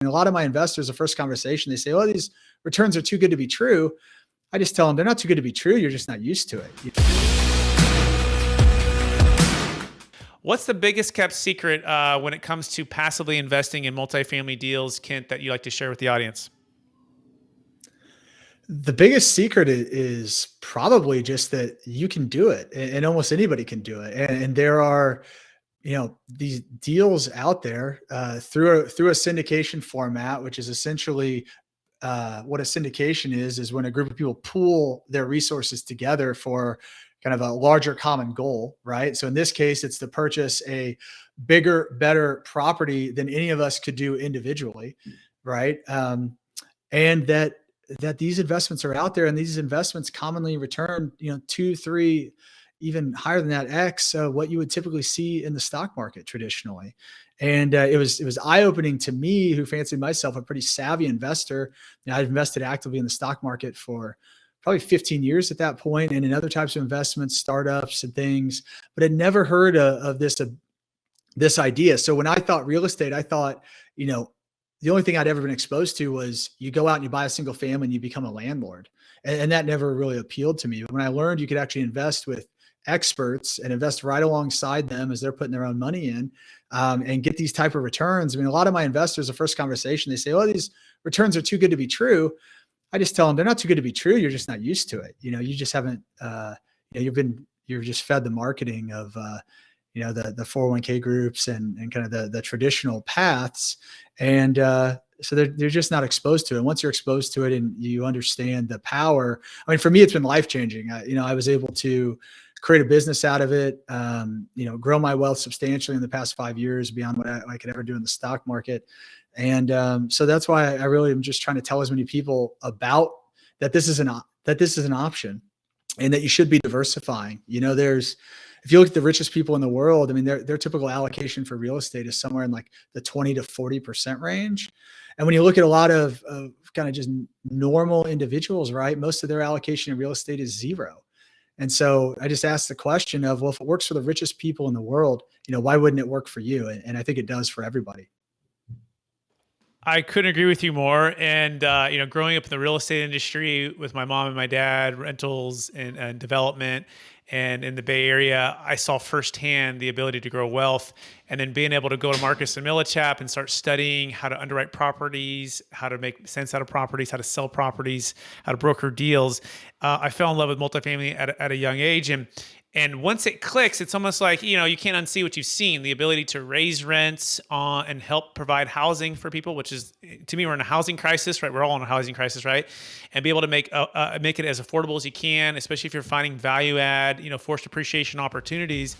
And a lot of my investors, the first conversation, they say, "Oh, these returns are too good to be true." I just tell them they're not too good to be true. You're just not used to it. What's the biggest kept secret when it comes to passively investing in multifamily deals, Kent, that you like to share with the audience? The biggest secret is probably just that you can do it, and almost anybody can do it. And there are, these deals out there through a syndication format, which is essentially what a syndication is when a group of people pool their resources together for kind of a larger common goal, right? So in this case, it's to purchase a bigger, better property than any of us could do individually, right? And that these investments are out there, and these investments commonly return, 2, 3, even higher than that X, what you would typically see in the stock market traditionally. And it was eye opening to me, who fancied myself a pretty savvy investor. I've invested actively in the stock market for probably 15 years at that point, and in other types of investments, startups and things, but had never heard of this idea. So when I thought real estate, I thought, the only thing I'd ever been exposed to was you go out and you buy a single family and you become a landlord. And that never really appealed to me. But when I learned you could actually invest with experts and invest right alongside them as they're putting their own money in, and get these type of returns. I mean, a lot of my investors, the first conversation, they say, "Oh, these returns are too good to be true." I just tell them they're not too good to be true. You're just not used to it. You just haven't, you're just fed the marketing of, the 401k groups and kind of the traditional paths. And so they're just not exposed to it. And once you're exposed to it and you understand the power, I mean, for me, it's been life-changing. I was able to create a business out of it, grow my wealth substantially in the past 5 years beyond what I could ever do in the stock market. And so that's why I really am just trying to tell as many people about that this is an option, and that you should be diversifying. If you look at the richest people in the world, I mean, their typical allocation for real estate is somewhere in like the 20 to 40% range. And when you look at a lot of kind of just normal individuals, right, most of their allocation in real estate is zero. And so I just asked the question of, well, if it works for the richest people in the world, why wouldn't it work for you? And I think it does for everybody. I couldn't agree with you more. And, growing up in the real estate industry with my mom and my dad, rentals and development, and in the Bay Area, I saw firsthand the ability to grow wealth, and then being able to go to Marcus and Millichap and start studying how to underwrite properties, how to make sense out of properties, how to sell properties, how to broker deals. I fell in love with multifamily at a young age. And once it clicks, it's almost like, you can't unsee what you've seen. The ability to raise rents and help provide housing for people, which is, to me, we're in a housing crisis, right? We're all in a housing crisis, right? And be able to make it as affordable as you can, especially if you're finding value add, forced appreciation opportunities.